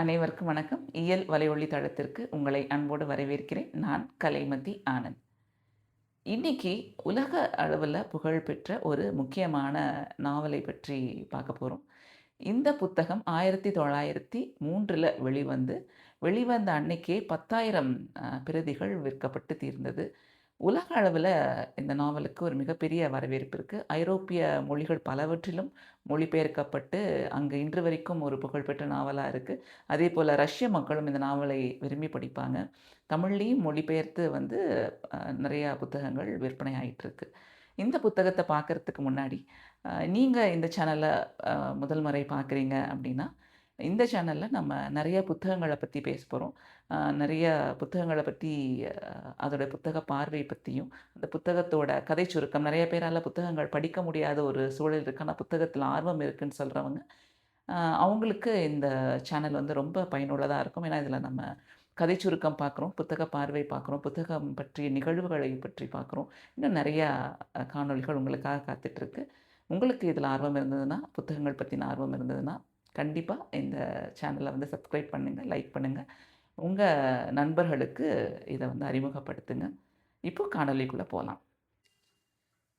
அனைவருக்கும் வணக்கம். இயல் வலையொலி தளத்திற்கு உங்களை அன்போடு வரவேற்கிறேன். நான் கலைமதி ஆனந்த். இன்னைக்கு உலக அளவுல புகழ்பெற்ற ஒரு முக்கியமான நாவலை பற்றி பார்க்க போறோம். இந்த புத்தகம் 1903ல வெளிவந்த அன்னைக்கே 10,000 பிரதிகள் விற்கப்பட்டு தீர்ந்தது. உலக அளவுல இந்த நாவலுக்கு ஒரு மிகப்பெரிய வரவேற்பு இருக்கு. ஐரோப்பிய மொழிகள் பலவற்றிலும் மொழிபெயர்க்கப்பட்டு, அங்க இன்று வரைக்கும் ஒரு புகழ்பெற்ற நாவலா இருக்கு. அதேபோல ரஷ்ய மக்களும் இந்த நாவலை விரும்பி படிப்பாங்க. தமிழ்லயும் மொழிபெயர்த்து நெறையா புத்தகங்கள் விற்பனை ஆயிட்டுருக்கு. இந்த புத்தகத்த பார்க்கறதுக்கு முன்னாடி, நீங்க இந்த சேனல அ முதல் முறை பார்க்குறீங்க அப்படின்னா, இந்த சேனல்ல நம்ம நெறைய புத்தகங்கள பத்தி பேசப்போறோம். நெறைய புத்தகங்கள பத்தி அதோட புத்தக பார்வை பத்தியும், அந்த புத்தகத்தோட கதை சுருக்கம் நெறைய பேரால புத்தகங்கள் படிக்க முடியாத ஒரு சூழல் இருக்கு. ஆனா புத்தகத்தில ஆர்வம் இருக்குன்னு சொல்றவங்க, அ அவங்களுக்கு இந்த சேனல் ரொம்ப பயனுள்ளதா இருக்கும். ஏன்னா, இதில நம்ம கதை சுருக்கம் பார்க்குறோம், புத்தக பார்வை பார்க்குறோம், புத்தகம் பற்றிய நிகழ்வுகளை பற்றி பார்க்குறோம். இன்னும் நெறையா காணொளிகள் உங்களுக்காக காத்துட்ருக்கு. உங்களுக்கு இதில ஆர்வம் இருந்ததுன்னா, புத்தகங்கள் பத்தின ஆர்வம் இருந்ததுன்னா, கண்டிப்பா இந்த சேனல சப்ஸ்கிரைப் பண்ணுங்க, லைக் பண்ணுங்க. உங்க நண்பர்களுக்கு இத அறிமுகப்படுத்துங்க. இப்போ காணொளிக்குள்ள போலாம்.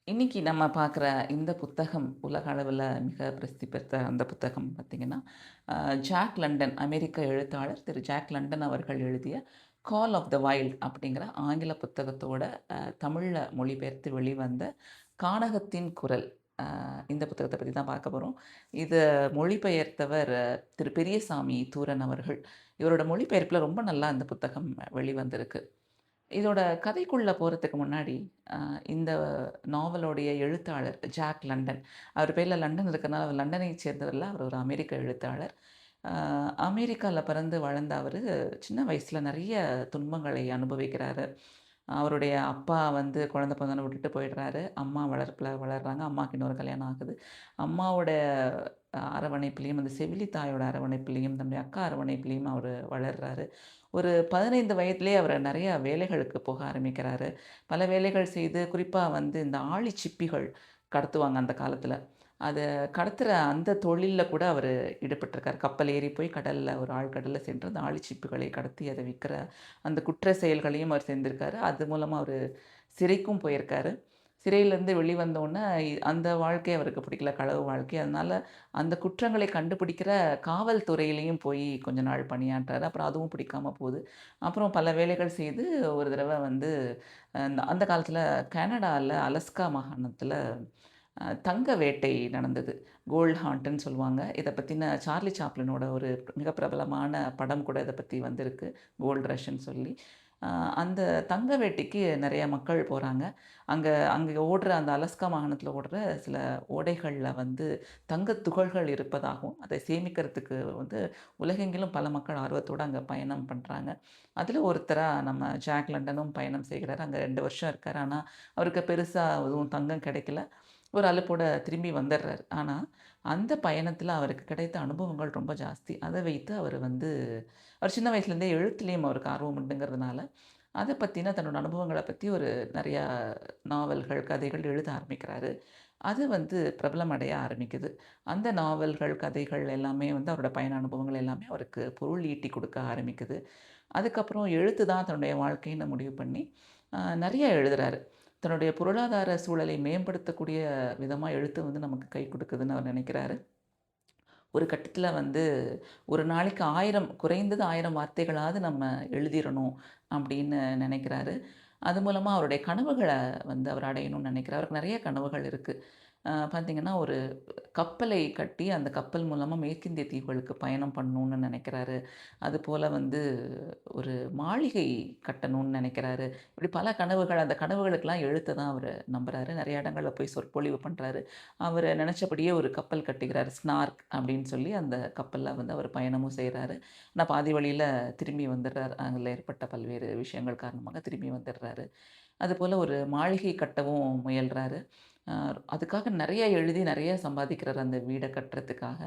இன்னைக்கு நம்ம பார்க்குற இந்த புத்தகம் உலக அளவுல மிக பிரசித்தி பெற்ற அந்த புத்தகம் பார்த்தீங்கன்னா, அ ஜாக் லண்டன் அமெரிக்க எழுத்தாளர் திரு ஜாக் லண்டன் அவர்கள் எழுதிய கால் ஆஃப் த வைல்ட் அப்படிங்கிற ஆங்கில புத்தகத்தோட தமிழ்ல மொழிபெயர்த்து வெளிவந்த கானகத்தின் குரல். இந்த புத்தகத்த பத்தி தான் பார்க்க போறோம். இத மொழிபெயர்த்தவர் திரு பெரியசாமி தூரன் அவர்கள். இவரோட மொழிபெயர்ப்புல ரொம்ப நல்லா இந்த புத்தகம் வெளிவந்திருக்கு. இதோட கதைக்குள்ள போறதுக்கு முன்னாடி, அ இந்த நாவலோடைய எழுத்தாளர் ஜாக் லண்டன். அவர் பேர்ல லண்டன் இருக்கனால அவர் லண்டனை சேர்ந்தவர் இல்ல. அவர் ஒரு அமெரிக்க எழுத்தாளர். அ அமெரிக்கால பிறந்து வளர்ந்த அவரு, சின்ன வயசுல நெறைய துன்பங்களை அனுபவிக்கிறாரு. அவருடைய அப்பா குழந்தை பொறந்தோனே விட்டுட்டு போயிடுறாரு. அம்மா வளர்ப்புல வளர்றாங்க. அம்மாக்கு இன்னொரு கல்யாணம் ஆகுது. அம்மாவோட அரவணைப்பிலயும், அந்த செவிலி தாயோட அரவணைப்பிலயும், தன்னுடைய அக்கா அரவணைப்பிலயும் அவரு வளர்றாரு. ஒரு 15 வயதிலேயே அவரு நெறைய வேலைகளுக்கு போக ஆரம்பிக்கிறாரு. பல வேலைகள் செய்து குறிப்பா இந்த ஆழி சிப்பிகள் கடத்துவாங்க அந்த காலத்துல. அத கடத்துற அந்த தொழில்ல கூட அவரு ஈடுபட்டிருக்காரு. கப்பல் ஏறி போய் கடல்ல ஒரு ஆழ்கடல்ல சென்று அந்த ஆழிச்சிப்புகளை கடத்தி அத விக்கிற அந்த குற்ற செயல்களையும் அவர் செஞ்சிருக்காரு. அது மூலமா அவரு சிறைக்கும் போயிருக்காரு. சிறையிலேருந்து வெளிவந்தோனே அந்த வாழ்க்கை அவருக்கு பிடிக்கல, களவு வாழ்க்கை. அதனால அந்த குற்றங்களை கண்டுபிடிக்கிற காவல்துறையிலயும் போய் கொஞ்ச நாள் பணியாற்றாரு. அப்புறம் அதுவும் பிடிக்காம போது. அப்புறம் பல வேலைகள் செய்து ஒரு தடவ அந்த காலத்தில கனடால அலஸ்கா மாகாணத்தில தங்க வேட்டை நடந்தது. கோல்ட் ஹான்ட்டுன்னு சொல்லுவாங்க. இத பத்தின சார்லி சாப்ளினோட ஒரு மிக பிரபலமான படம் கூட இத பத்தி வந்திருக்கு. கோல்ட் ரஷ்ன்னு சொல்லி. அ அந்த தங்க வேட்டைக்கு நெறைய மக்கள் போறாங்க. அங்க அங்க ஓடுற அந்த அலஸ்கா மாகாணத்தில ஓடுற சில ஓடைகள்ல தங்கத் துகள்கள் இருப்பதாகவும், அதை சேமிக்கிறதுக்கு உலகெங்கிலும் பல மக்கள் ஆர்வத்தோட அங்க பயணம் பண்றாங்க. அதில ஒருத்தரா நம்ம ஜாக் லண்டனும் பயணம் செய்கிறாரு. அங்க 2 வருஷம் இருக்காரு. ஆனா, அவருக்கு பெருசா எதுவும் தங்கம் கிடைக்கல. ஒரு அலுப்போட திரும்பி வந்துடுறாரு. ஆனா, அந்த பயணத்தில அவருக்கு கிடைத்த அனுபவங்கள் ரொம்ப ஜாஸ்தி. அத வைத்து அவர் சின்ன வயசுலேருந்தே எழுத்துலயும் அவருக்கு ஆர்வம் உண்டுங்கிறதுனால, அத பத்தின தன்னோட அனுபவங்கள பத்தி ஒரு நெறையா நாவல்கள், கதைகள் எழுத ஆரம்பிக்கிறாரு. அது பிரபலமடைய ஆரம்பிக்குது. அந்த நாவல்கள், கதைகள் எல்லாமே அவரோட பயண அனுபவங்கள் எல்லாமே அவருக்கு பொருள் ஈட்டி கொடுக்க ஆரம்பிக்குது. அதுக்கப்புறம் எழுத்து தான் தன்னுடைய வாழ்க்கைன்னு முடிவு பண்ணி, நெறைய எழுதுறாரு. தன்னுடைய பொருளாதார சூழலை மேம்படுத்தக்கூடிய விதமா எழுத்து நமக்கு கை குடுக்குதுன்னு அவர் நெனைக்கிறாரு. ஒரு கட்டத்தில ஒரு நாளைக்கு 1000 குறைந்தது 1000 வார்த்தைகளாவது நம்ம எழுதிறணும் அப்படின்னு நெனைக்கிறாரு. அது மூலமா அவருடைய கனவுகள அவர் அடையணும்னு நெனைக்கிறார். அவருக்கு நெறைய கனவுகள் இருக்கு. பார்த்தீங்கன்னா, ஒரு கப்பலை கட்டி அந்த கப்பல் மூலமா மேற்கிந்திய தீவுகளுக்கு பயணம் பண்ணணும்னு நெனைக்கிறாரு. அதுபோல ஒரு மாளிகை கட்டணும்னு நெனைக்கிறாரு. இப்படி பல கனவுகள், அந்த கனவுகளுக்கெல்லாம் எழுத்த தான் அவரு நம்புறாரு. நெறைய இடங்கள்ல போய் சொற்பொழிவு பண்றாரு. அவரு நெனச்சபடியே ஒரு கப்பல் கட்டிக்கிறாரு. ஸ்னார்க் அப்படின்னு சொல்லி அந்த கப்பல்ல அவர் பயணமும் செய்றாரு. ஆனா பாதி வழியில திரும்பி வந்துடுறாரு. அதில ஏற்பட்ட பல்வேறு விஷயங்கள் காரணமாக திரும்பி வந்துடுறாரு. அதுபோல ஒரு மாளிகை கட்டவும் முயல்றாரு. அ அதுக்காக நெறைய எழுதி நெறைய சம்பாதிக்கிறாரு அந்த வீட கட்டுறதுக்காக.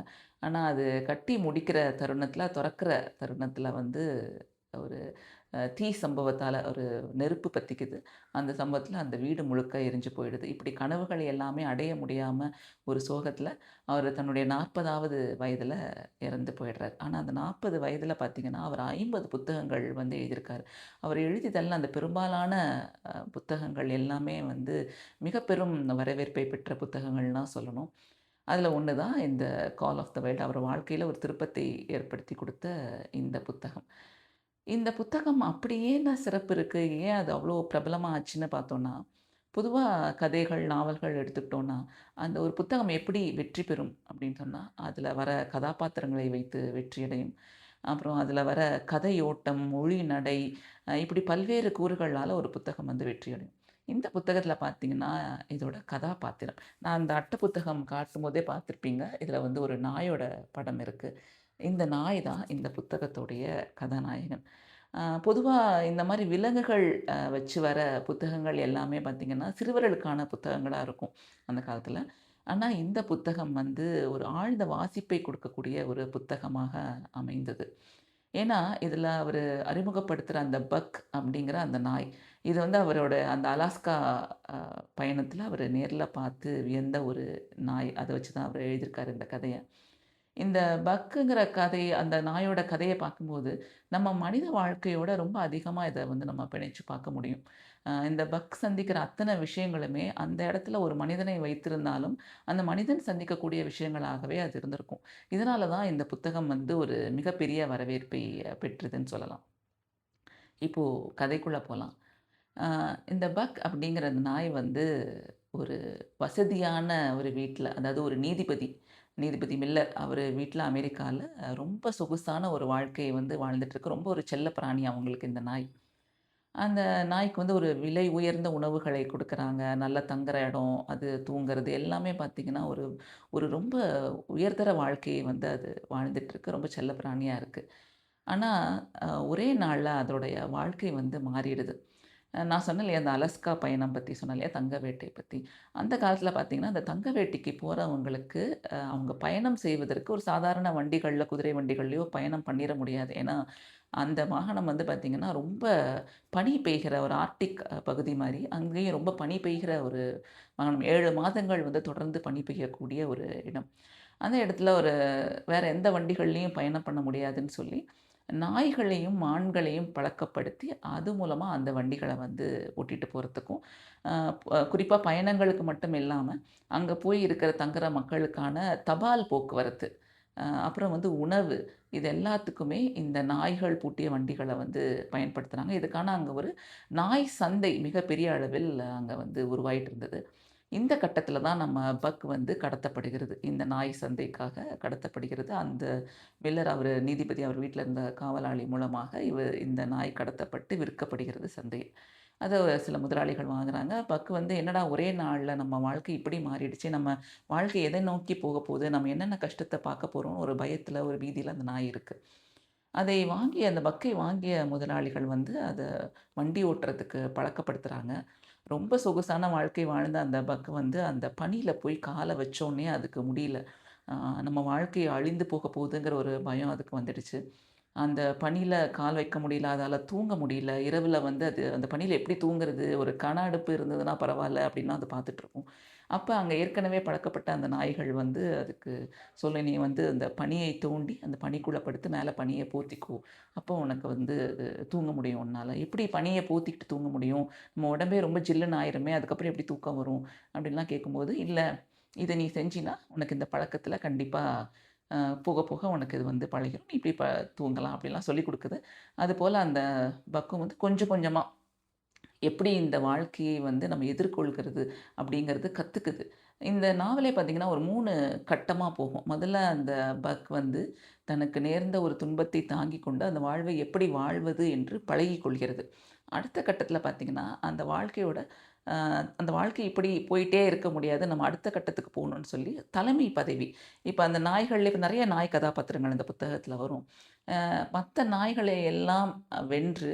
ஆனா அது கட்டி முடிக்கிற தருணத்தில, தொறக்கிற தருணத்தில ஒரு தீ சம்பவத்தால ஒரு நெருப்பு பத்திக்குது. அந்த சம்பவத்தில அந்த வீடு முழுக்க எரிஞ்சு போயிடுது. இப்படி கனவுகள் எல்லாமே அடைய முடியாம ஒரு சோகத்தில அவரு தன்னுடைய 40வது வயதில இறந்து போயிடுறாரு. ஆனா அந்த 40 வயதில பார்த்தீங்கன்னா, அவர் 50 புத்தகங்கள் வந்து எழுதியிருக்காரு. அவர் எழுதி தள்ளின அந்த பெரும்பாலான புத்தகங்கள் எல்லாமே வந்து மிக பெரும் வரவேற்பை பெற்ற புத்தகங்கள்னு தான் சொல்லணும். அதில ஒண்ணு தான் இந்த கால் ஆஃப் த வைல்ட். அவர் வாழ்க்கையில ஒரு திருப்பத்தை ஏற்படுத்தி குடுத்த இந்த புத்தகம். இந்த புத்தகம் அப்படி ஏன் சிறப்பு இருக்கு? ஏன் அது அவ்வளோ பிரபலமா ஆச்சுன்னு பார்த்தோம்னா, பொதுவா கதைகள், நாவல்கள் எடுத்துக்கிட்டோம்னா, அந்த ஒரு புத்தகம் எப்படி வெற்றி பெறும் அப்படின்னு சொன்னா, அதில வர கதாபாத்திரங்களை வைத்து வெற்றியடையும். அப்புறம் அதில வர கதையோட்டம், மொழி நடை இப்படி பல்வேறு கூறுகளால ஒரு புத்தகம் வந்து வெற்றியடையும். இந்த புத்தகத்தில பார்த்தீங்கன்னா, இதோட கதாபாத்திரம். நான் அந்த அட்டை புத்தகம் காட்டும்போதே பார்த்துருப்பீங்க. இதில வந்து ஒரு நாயோட படம் இருக்கு. இந்த நாய் தான் இந்த புத்தகத்துடைய கதாநாயகன். பொதுவா இந்த மாரி விலங்குகள் வச்சு வர புத்தகங்கள் எல்லாமே பார்த்தீங்கன்னா, சிறுவர்களுக்கான புத்தகங்களா இருக்கும் அந்த காலத்தில. ஆனா, இந்த புத்தகம் வந்து ஒரு ஆழ்ந்த வாசிப்பை கொடுக்கக்கூடிய ஒரு புத்தகமாக அமைந்தது. ஏன்னா, இதில அவரு அறிமுகப்படுத்துற அந்த பக் அப்படிங்கிற அந்த நாய். இது வந்து அவரோட அந்த அலாஸ்கா அ பயணத்தில அவரு நேர்ல பார்த்து வியந்த ஒரு நாய். அத வச்சு தான் அவரு எழுதியிருக்காரு இந்த கதைய. இந்த பக்குங்கிற கதை, அந்த நாயோட கதைய பார்க்கும்போது, நம்ம மனித வாழ்க்கையோட ரொம்ப அதிகமா இத வந்து நம்ம பிணைச்சு பார்க்க முடியும். இந்த பக் சந்திக்கிற அத்தன விஷயங்களுமே, அந்த இடத்துல ஒரு மனிதனை வைத்திருந்தாலும், அந்த மனிதன் சந்திக்கக்கூடிய விஷயங்களாகவே அது இருந்திருக்கும். இதனால தான் இந்த புத்தகம் வந்து ஒரு மிகப்பெரிய வரவேற்பை பெற்றதுன்னு சொல்லலாம். இப்போ கதைக்குள்ள போலாம். அ இந்த பக் அப்படிங்கிற அந்த நாய் வந்து ஒரு வசதியான ஒரு வீட்ல, அதாவது ஒரு நீதிபதி, நீதிபதி மில்லர் அவரு வீட்ல அமெரிக்கால ரொம்ப சொகுசான ஒரு வாழ்க்கைய வந்து வாழ்ந்துட்டுருக்கு. ரொம்ப ஒரு செல்ல பிராணி அவங்களுக்கு இந்த நாய். அந்த நாய்க்கு வந்து ஒரு விலை உயர்ந்த உணவுகளை குடுக்குறாங்க. நல்லா தங்குற இடம், அது தூங்குறது எல்லாமே பார்த்தீங்கன்னா, ஒரு ஒரு ரொம்ப உயர்தர வாழ்க்கையை வந்து அது வாழ்ந்துட்டுருக்கு. ரொம்ப செல்ல பிராணியா இருக்கு. ஆனா, ஒரே நாள்ல அதோடைய வாழ்க்கை வந்து மாறிடுது. நான் சொன்னேன் இல்லையா, அந்த அலஸ்கா பயணம் பத்தி சொன்னேன் இல்லையா, தங்க வேட்டை பத்தி. அந்த காலத்தில பார்த்தீங்கன்னா, அந்த தங்க வேட்டைக்கு போறவங்களுக்கு அவங்க பயணம் செய்வதற்கு ஒரு சாதாரண வண்டிகள்ல, குதிரை வண்டிகள்லயோ பயணம் பண்ணிற முடியாது. ஏன்னா, அந்த வாகனம் வந்து பார்த்தீங்கன்னா, ரொம்ப பனி பெய்கிற ஒரு ஆர்க்டிக் பகுதி மாரி. அங்கேயும் ரொம்ப பனி பெய்கிற ஒரு வாகனம். 7 மாதங்கள் வந்து தொடர்ந்து பனி பெய்யக்கூடிய ஒரு இடம். அந்த இடத்துல ஒரு வேற எந்த வண்டிகள்லயும் பயணம் பண்ண முடியாதுன்னு சொல்லி, நாய்களையும், மான்களையும் பழக்கப்படுத்தி, அது மூலமா அந்த வண்டிகள வந்து ஓட்டிட்டு போறதுக்கும், அ குறிப்பா பயணங்களுக்கு மட்டும் இல்லாம, அங்க போய் இருக்கிற தங்குற மக்களுக்கான தபால் போக்குவரத்து, அப்புறம் வந்து உணவு, இது எல்லாத்துக்குமே இந்த நாய்கள் பூட்டிய வண்டிகள வந்து பயன்படுத்துனாங்க. இதுக்கான அங்க ஒரு நாய் சந்தை மிகப்பெரிய அளவில் அங்க வந்து உருவாயிட்டு இருந்தது. இந்த கட்டத்தில தான் நம்ம பக் வந்து கடத்தப்படுகிறது. இந்த நாய் சந்தைக்காக கடத்தப்படுகிறது. அந்த மில்லர் அவரு நீதிபதி அவர் வீட்ல இருந்த காவலாளி மூலமாக இந்த நாய் கடத்தப்பட்டு விற்கப்படுகிறது சந்தையில். அத சில முதலாளிகள் வாங்குறாங்க. பக் வந்து என்னடா ஒரே நாள்ல நம்ம வாழ்க்கை இப்படி மாறிடுச்சே! நம்ம வாழ்க்கை எதை நோக்கி போகப்போது? நம்ம என்னென்ன கஷ்டத்த பார்க்க போறோம்? ஒரு பயத்தில, ஒரு பீதியில அந்த நாய் இருக்கு. அதை வாங்கிய அந்த பக்கை வாங்கிய முதலாளிகள் வந்து அத வண்டி ஓட்டுறதுக்கு பழக்கப்படுத்துறாங்க. ரொம்ப சொகுசான வாழ்க்கை வாழ்ந்த அந்த பக் வந்து அந்த பனியில போய் கால வச்சோனே அதுக்கு முடியல. அ நம்ம வாழ்க்கை அழிந்து போக போகுதுங்கிற ஒரு பயம் அதுக்கு வந்துடுச்சு. அந்த பனியில கால் வைக்க முடியல, அதால தூங்க முடியல. இரவுல வந்து அது அந்த பனியில எப்படி தூங்குறது? ஒரு கன அடுப்பு இருந்ததுன்னா பரவால்ல அப்டின்லாம் அது பார்த்துட்டுருக்கும். அப்ப அங்க ஏற்கனவே பழக்கப்பட்ட அந்த நாய்கள் வந்து அதுக்கு சொல்லும், "நீ வந்து அந்த பனியை தோண்டி, அந்த பனிக்குள்ள படுத்து மேல பனிய போத்திக்கோ. அப்போ உனக்கு வந்து தூங்க முடியும் உன்னால." "எப்படி பனிய போத்திக்கிட்டு தூங்க முடியும்? நம்ம உடம்பே ரொம்ப ஜில்லுன்னு ஆயிருமே, அதுக்கப்புறம் எப்படி தூக்கம் வரும்?" அப்படின்லாம் கேட்கும்போது, "இல்ல, இத நீ செஞ்சின்னா, உனக்கு இந்த பழக்கத்தில கண்டிப்பா அ போக போக உனக்கு இது வந்து பழகிரும். நீ இப்படி தூங்கலாம்." அப்படிலாம் சொல்லிக் குடுக்குது. அதுபோல அந்த பக்கும் வந்து கொஞ்சம் கொஞ்சமா எப்படி இந்த வாழ்க்கையை வந்து நம்ம எதிர்கொள்கிறது அப்படிங்கிறது கத்துக்குது. இந்த நாவலே பார்த்தீங்கன்னா, ஒரு 3 கட்டமா போகும். முதல்ல அந்த பக் வந்து தனக்கு நேர்ந்த ஒரு துன்பத்தை தாங்கிக் கொண்டு, அந்த வாழ்வை எப்படி வாழ்வது என்று பழகிக் கொள்கிறது. அடுத்த கட்டத்தில பார்த்தீங்கன்னா, அந்த வாழ்க்கையோட அந்த வாழ்க்கை இப்படி போயிட்டே இருக்க முடியாது. நம்ம அடுத்த கட்டத்துக்கு போணும்னு சொல்லி தலைமை பதவி. இப்ப அந்த நாய்கள்ல இப்ப நெறைய நாய் கதாபாத்திரங்கள் இந்த புத்தகத்தில வரும். மத்த நாய்களை எல்லாம் வென்று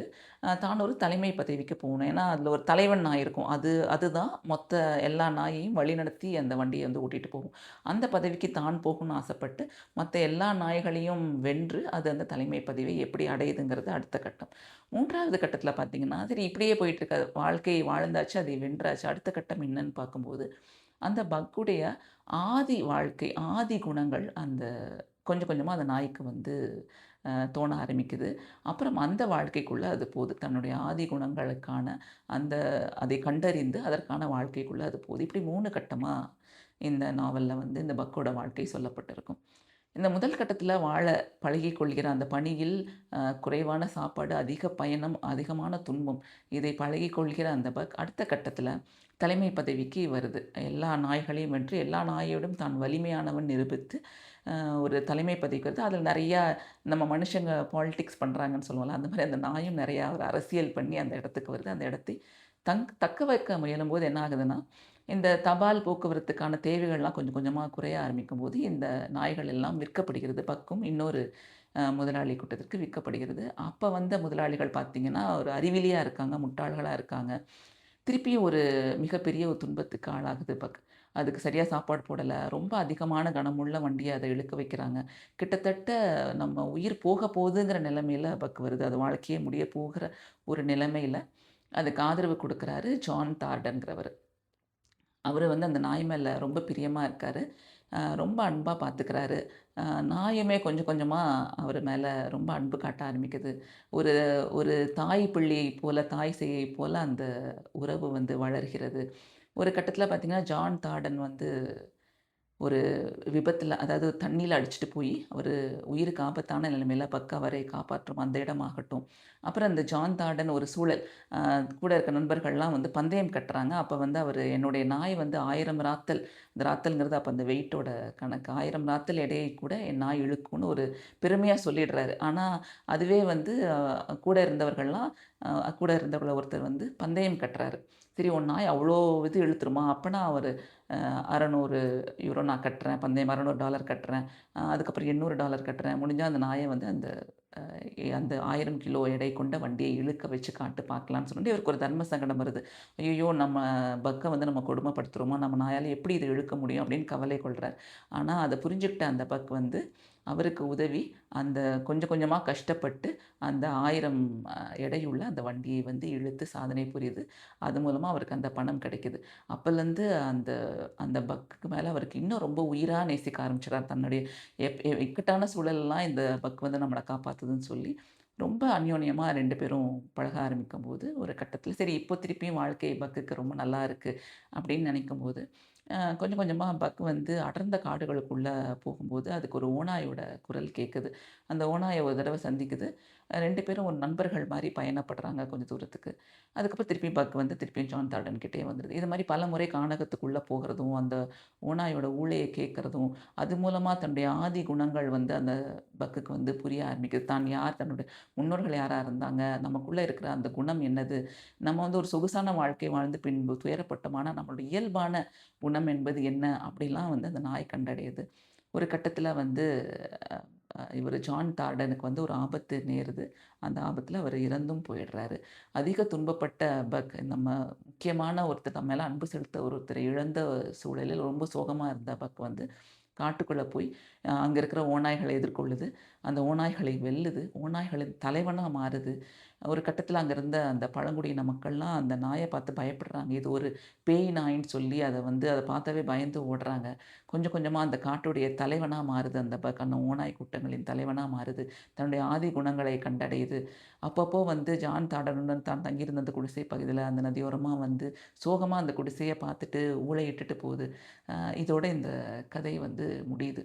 தான் ஒரு தலைமை பதவிக்கு போகணும். ஏன்னா, அதில ஒரு தலைவன் நாய் இருக்கும். அதுதான் மொத்த எல்லா நாயையும் வழிநடத்தி அந்த வண்டிய வந்து ஓட்டிட்டு போகும். அந்த பதவிக்கு தான் போகணும்னு ஆசைப்பட்டு, மத்த எல்லா நாய்களையும் வென்று, அது அந்த தலைமை பதவியை எப்படி அடையுதுங்கிறது அடுத்த கட்டம். 3வது கட்டத்தில பார்த்தீங்கன்னா, சரி இப்படியே போயிட்டுருக்கு. வாழ்க்கை வாழ்ந்தாச்சு, அதை வென்றாச்சு. அடுத்த கட்டம் என்னன்னு பார்க்கும்போது, அந்த பக்குடைய ஆதி வாழ்க்கை, ஆதி குணங்கள் அந்த கொஞ்சம் கொஞ்சமா அந்த நாய்க்கு வந்து தோண ஆரம்பிக்குது. அப்புறம் அந்த வாழ்க்கைக்குள்ள அது போது. தன்னுடைய ஆதி குணங்களுக்கான அந்த அதை கண்டறிந்து அதற்கான வாழ்க்கைக்குள்ள அது போது. இப்படி 3 கட்டமா இந்த நாவல்ல வந்து இந்த பக்கோட வாழ்க்கை சொல்லப்பட்டிருக்கும். இந்த முதல் கட்டத்தில வாழ பழகிக் கொள்கிற அந்த பணியில் குறைவான சாப்பாடு, அதிக பயணம், அதிகமான துன்பம். இதை பழகிக் கொள்கிற அந்த பக் அடுத்த கட்டத்தில தலைமை பதவிக்கு வருது. எல்லா நாய்களையும் வென்று, எல்லா நாயோடும் தான் வலிமையானவன் நிரூபித்து, ஒரு தலைமை பதவிக்கு வருது. அதில நெறையா நம்ம மனுஷங்க பாலிடிக்ஸ் பண்றாங்கன்னு சொல்லுவோம்ல, அந்த மாரி அந்த நாயும் நெறையா ஒரு அரசியல் பண்ணி அந்த இடத்துக்கு வருது. அந்த இடத்தை தக்க வைக்க முயலும்போது என்ன ஆகுதுன்னா, இந்த தபால் போக்குவரத்துக்கான தேவைகள்லாம் கொஞ்சம் கொஞ்சமா குறைய ஆரம்பிக்கும்போது, இந்த நாய்கள் எல்லாம் விற்கப்படுகிறது. பக்கும் இன்னொரு முதலாளி கூட்டத்திற்கு விற்கப்படுகிறது. அப்ப வந்த முதலாளிகள் பார்த்தீங்கன்னா, ஒரு அறிவிலியா இருக்காங்க, முட்டாள்களா இருக்காங்க. திருப்பியும் ஒரு மிகப்பெரிய ஒரு துன்பத்துக்கு ஆளாகுது பக். அதுக்கு சரியா சாப்பாடு போடல. ரொம்ப அதிகமான கனமுள்ள வண்டிய அத இழுக்க வைக்கிறாங்க. கிட்டத்தட்ட நம்ம உயிர் போக போதுங்கிற நிலைமையில பக் வருது. அது வாழ்க்கையே முடிய போகிற ஒரு நிலைமையில அதுக்கு ஆதரவு குடுக்குறாரு ஜான் தார்டன்கிறவரு. அவரு வந்து அந்த நாய் மேல ரொம்ப பிரியமா இருக்காரு. ரொம்ப அன்பா பார்த்துக்கிறாரு. அ நாயுமே கொஞ்சம் கொஞ்சமா அவரு மேல ரொம்ப அன்பு காட்ட ஆரம்பிக்குது. ஒரு ஒரு தாய் பிள்ளையை போல, தாய் சேயை போல அந்த உறவு வந்து வளர்கிறது. ஒரு கட்டத்தில பார்த்தீங்கன்னா, ஜான் தார்டன் வந்து ஒரு விபத்துல அதாவது தண்ணீல அடிச்சுட்டு போயி, அவரு உயிருக்கு ஆபத்தான நிலைமையில பக்கா அவரை காப்பாற்றும் அந்த இடமாகட்டும். அப்புறம் இந்த ஜான் தார்டன் ஒரு சூழல், அ கூட இருக்க நண்பர்கள்லாம் வந்து பந்தயம் கட்டுறாங்க. அப்ப வந்து அவரு என்னுடைய நாய் வந்து 1000 ராத்தல், இந்த ராத்தல்ங்கிறது அப்ப அந்த வெயிட்டோட கணக்கு. 1000 ராத்தல் எடையை கூட என் நாய் இழுக்கும்னு ஒரு பெருமையா சொல்லிடுறாரு. ஆனா, அதுவே வந்து கூட இருந்தவர்கள்லாம் கூட இருந்தவர்கள்ல ஒருத்தர் வந்து பந்தயம் கட்டுறாரு. சரி உன் நாய் அவ்ளோ இது இழுத்துருமா? அப்பன்னா அவரு 600 யூரோ நான் கட்டுறேன். பந்தயம் $600 கட்டுறேன். அதுக்கப்புறம் $800 கட்டுறேன். முடிஞ்சா அந்த நாய வந்து அந்த 1000 கிலோ எடை கொண்ட வண்டிய இழுக்க வச்சு காட்டு பார்க்கலான்னு சொல்லிட்டு இவருக்கு ஒரு தர்ம சங்கடம் வருது. ஐய்யய்யோ! நம்ம பக்க வந்து நம்ம கொடுமைப்படுத்துறோமா? நம்ம நாயால எப்படி இத இழுக்க முடியும்? அப்படின்னு கவலை கொள்றார். ஆனா அத புரிஞ்சுகிட்ட அந்த பக் வந்து அவருக்கு உதவி அந்த கொஞ்சம் கொஞ்சமா கஷ்டப்பட்டு அந்த 1000 எடையுள்ள அந்த வண்டியை வந்து இழுத்து சாதனை புரியுது. அது மூலமா அவருக்கு அந்த பணம் கிடைக்குது. அப்பலேருந்து அந்த அந்த பக்குக்கு மேல அவருக்கு இன்னும் ரொம்ப உயிரா நேசிக்க ஆரம்பிச்சுறாரு. தன்னுடைய இக்கட்டான சூழல்லாம் இந்த பக் வந்து நம்மள காப்பாத்துதுன்னு சொல்லி, ரொம்ப அந்யோன்யமா 2 பேரும் பழக ஆரம்பிக்கும்போது, ஒரு கட்டத்தில சரி இப்போ திருப்பியும் வாழ்க்கை பக்குக்கு ரொம்ப நல்லா இருக்கு அப்படின்னு நினைக்கும்போது, கொஞ்சம் கொஞ்சமா பக் வந்து அடர்ந்த காடுகளுக்குள்ள போகும்போது, அதுக்கு ஒரு ஓநாயோட குரல் கேட்குது. அந்த ஓநாய ஒரு தடவ சந்திக்குது. 2 பேரும் ஒரு நண்பர்கள் மாரி பயணப்படுறாங்க கொஞ்சம் தூரத்துக்கு. அதுக்கப்புறம் திருப்பியும் பக் வந்து திருப்பியும் ஜான் தால்டன் கிட்டயே வந்துருது. இது மாரி பலமுறை கானகத்துக்குள்ள போகுறதும், அந்த ஓநாயோட ஊளைய கேட்கறதும், அது மூலமா தன்னுடைய ஆதி குணங்கள் வந்து அந்த பக்குக்கு வந்து புரிய ஆரம்பிக்குது. தான் யார்? தன்னுடைய முன்னோர்கள் யாரா இருந்தாங்க? நமக்குள்ள இருக்கிற அந்த குணம் என்னது? நம்ம வந்து ஒரு சொகுசான வாழ்க்கை வாழ்ந்து பின்பு துயரப்பட்டோம். ஆனா நம்மளுடைய இயல்பான குணம் என்பது என்ன? அப்படிலாம் வந்து அந்த நாய் கண்டடையுது. ஒரு கட்டத்தில வந்து அ இவரு ஜான் தார்டனுக்கு வந்து ஒரு ஆபத்து நேருது. அந்த ஆபத்தில அவரு இறந்தும் போயிடுறாரு. அதிக துன்பப்பட்ட பக் நம்ம முக்கியமான ஒருத்தர் நம்ம மேல அன்பு செலுத்த ஒருத்தரை இழந்த சூழலில் ரொம்ப சோகமா இருந்த பக் வந்து காட்டுக்குள்ள போய் அங்க இருக்கிற ஓநாய்கள எதிர்கொள்ளுது. அந்த ஓநாய்களை வெல்லுது. ஓநாய்களின் தலைவனா மாறுது. ஒரு கட்டத்தில அங்க இருந்த அந்த பழங்குடியின மக்கள்லாம் அந்த நாய பார்த்து பயப்படுறாங்க. இது ஒரு பேய் நாய்ன்னு சொல்லி அத பார்த்தாவே பயந்து ஓடுறாங்க. கொஞ்சம் கொஞ்சமா அந்த காட்டுடைய தலைவனா மாறுது. அந்த ஓநாய் கூட்டங்களின் தலைவனா மாறுது. தன்னுடைய ஆதி குணங்களை கண்டடையுது. அப்பப்போ வந்து ஜான் தாடனுடன் தான் தங்கியிருந்த அந்த குடிசை பகுதியில அந்த நதியோரமா வந்து சோகமா அந்த குடிசைய பார்த்துட்டு ஊளையிட்டுட்டு போகுது. இதோட இந்த கதை வந்து முடியுது.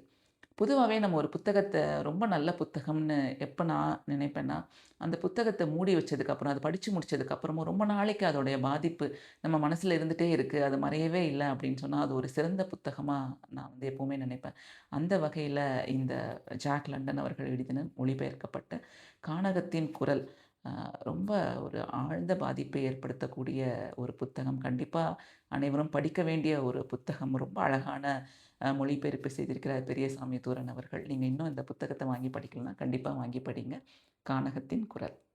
பொதுவாவே நம்ம ஒரு புத்தகத்த ரொம்ப நல்ல புத்தகம்னு எப்ப நான் நினைப்பேன்னா, அந்த புத்தகத்த மூடி வச்சதுக்கப்புறம், அத படிச்சு முடிச்சதுக்கப்புறமும் ரொம்ப நாளைக்கு அதோடைய பாதிப்பு நம்ம மனசுல இருந்துட்டே இருக்கு. அது மறையவே இல்ல அப்படின்னு சொன்னா, அது ஒரு சிறந்த புத்தகமா நான் வந்து எப்பவுமே நினைப்பேன். அந்த வகையில இந்த ஜாக் லண்டன் அவர்கள் எழுதின மொழிபெயர்க்கப்பட்ட கானகத்தின் குரல் ரொம்ப ஒரு ஆழ்ந்த பாதிப்பை ஏற்படுத்தக்கூடிய ஒரு புத்தகம். கண்டிப்பா அனைவரும் படிக்க வேண்டிய ஒரு புத்தகம். ரொம்ப அழகான மொழிபெயர்ப்பு செய்திருக்கிறார் பெரியசாமி தூரன் அவர்கள். நீங்க இன்னும் இந்த புத்தகத்த வாங்கி படிக்கலன்னா, கண்டிப்பா வாங்கி படிங்க. கானகத்தின் குரல்.